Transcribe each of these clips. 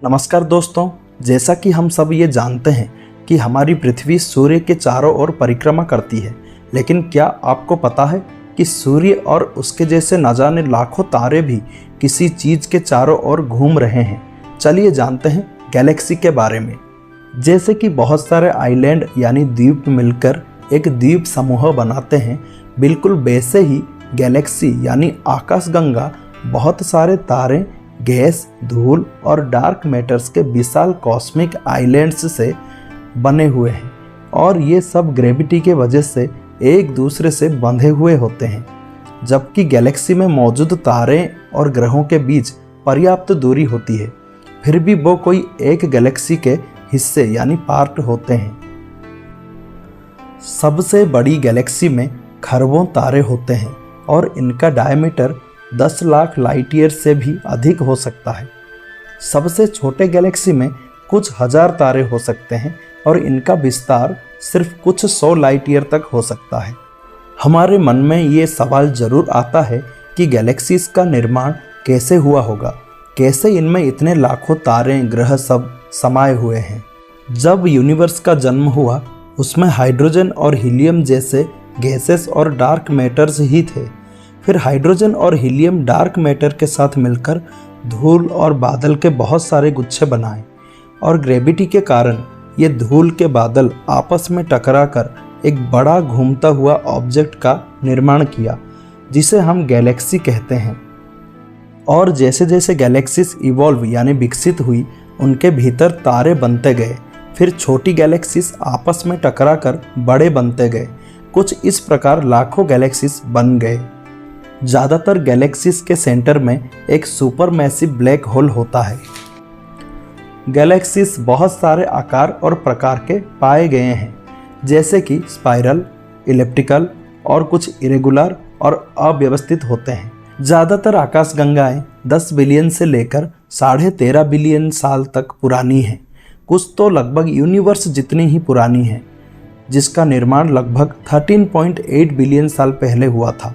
नमस्कार दोस्तों, जैसा कि हम सब ये जानते हैं कि हमारी पृथ्वी सूर्य के चारों ओर परिक्रमा करती है, लेकिन क्या आपको पता है कि सूर्य और उसके जैसे न जाने लाखों तारे भी किसी चीज़ के चारों ओर घूम रहे हैं। चलिए जानते हैं गैलेक्सी के बारे में। जैसे कि बहुत सारे आइलैंड यानी द्वीप मिलकर एक द्वीप समूह बनाते हैं, बिल्कुल वैसे ही गैलेक्सी यानी आकाशगंगा बहुत सारे तारे, गैस, धूल और डार्क मैटर्स के विशाल कॉस्मिक आइलैंड्स से बने हुए हैं और ये सब ग्रेविटी के वजह से एक दूसरे से बंधे हुए होते हैं। जबकि गैलेक्सी में मौजूद तारे और ग्रहों के बीच पर्याप्त दूरी होती है, फिर भी वो कोई एक गैलेक्सी के हिस्से यानी पार्ट होते हैं। सबसे बड़ी गैलेक्सी में खरबों तारे होते हैं और इनका डायमीटर 10 लाख लाइट ईयर से भी अधिक हो सकता है। सबसे छोटे गैलेक्सी में कुछ हजार तारे हो सकते हैं और इनका विस्तार सिर्फ कुछ 100 लाइट ईयर तक हो सकता है। हमारे मन में ये सवाल जरूर आता है कि गैलेक्सीज का निर्माण कैसे हुआ होगा, कैसे इनमें इतने लाखों तारे, ग्रह सब समाये हुए हैं। जब यूनिवर्स का जन्म हुआ, उसमें हाइड्रोजन और हीलियम जैसे गैसेस और डार्क मैटर्स ही थे। फिर हाइड्रोजन और हीलियम डार्क मैटर के साथ मिलकर धूल और बादल के बहुत सारे गुच्छे बनाए और ग्रेविटी के कारण ये धूल के बादल आपस में टकराकर एक बड़ा घूमता हुआ ऑब्जेक्ट का निर्माण किया, जिसे हम गैलेक्सी कहते हैं। और जैसे जैसे गैलेक्सीज इवॉल्व यानी विकसित हुई, उनके भीतर तारे बनते गए। फिर छोटी गैलेक्सीज आपस में टकराकर बड़े बनते गए। कुछ इस प्रकार लाखों गैलेक्सीज बन गए। ज़्यादातर गैलेक्सीज के सेंटर में एक सुपर मैसिव ब्लैक होल होता है। गैलेक्सीज बहुत सारे आकार और प्रकार के पाए गए हैं, जैसे कि स्पाइरल, इलिप्टिकल और कुछ इरेगुलर और अव्यवस्थित होते हैं। ज़्यादातर आकाशगंगाएं 10 बिलियन से लेकर 13.5 बिलियन साल तक पुरानी हैं। कुछ तो लगभग यूनिवर्स जितनी ही पुरानी है, जिसका निर्माण लगभग 13.8 बिलियन साल पहले हुआ था।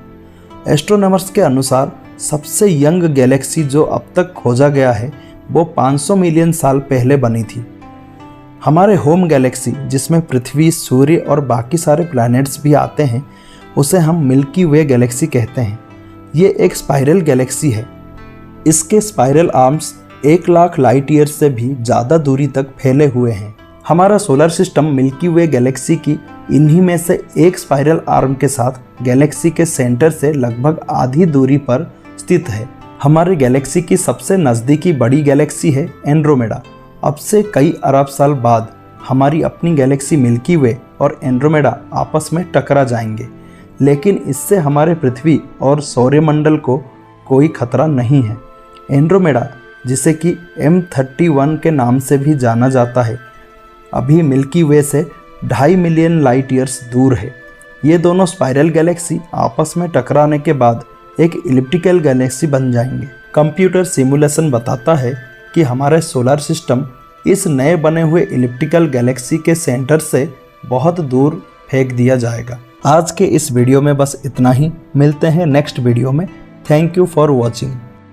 एस्ट्रोनॉमर्स के अनुसार सबसे यंग गैलेक्सी जो अब तक खोजा गया है, वो 500 मिलियन साल पहले बनी थी। हमारे होम गैलेक्सी, जिसमें पृथ्वी, सूर्य और बाकी सारे प्लैनेट्स भी आते हैं, उसे हम मिल्की वे गैलेक्सी कहते हैं। ये एक स्पाइरल गैलेक्सी है। इसके spiral arms 1 lakh light year से भी ज़्यादा दूरी तक फैले हुए हैं। हमारा सोलर सिस्टम मिल्की वे गैलेक्सी की इन्हीं में से एक स्पाइरल आर्म के साथ गैलेक्सी के सेंटर से लगभग आधी दूरी पर स्थित है। हमारे गैलेक्सी की सबसे नज़दीकी बड़ी गैलेक्सी है एंड्रोमेडा। अब से कई अरब साल बाद हमारी अपनी गैलेक्सी मिल्की वे और एंड्रोमेडा आपस में टकरा जाएंगे, लेकिन इससे हमारे पृथ्वी और सौरमंडल को कोई खतरा नहीं है। एंड्रोमेडा, जिसे कि M31 के नाम से भी जाना जाता है, अभी मिल्की वे से 2.5 मिलियन लाइट ईयर्स दूर है। ये दोनों स्पाइरल गैलेक्सी आपस में टकराने के बाद एक इलिप्टिकल गैलेक्सी बन जाएंगे। कंप्यूटर सिमुलेशन बताता है कि हमारे सोलर सिस्टम इस नए बने हुए इलिप्टिकल गैलेक्सी के सेंटर से बहुत दूर फेंक दिया जाएगा। आज के इस वीडियो में बस इतना ही। मिलते हैं नेक्स्ट वीडियो में। Thank you for watching.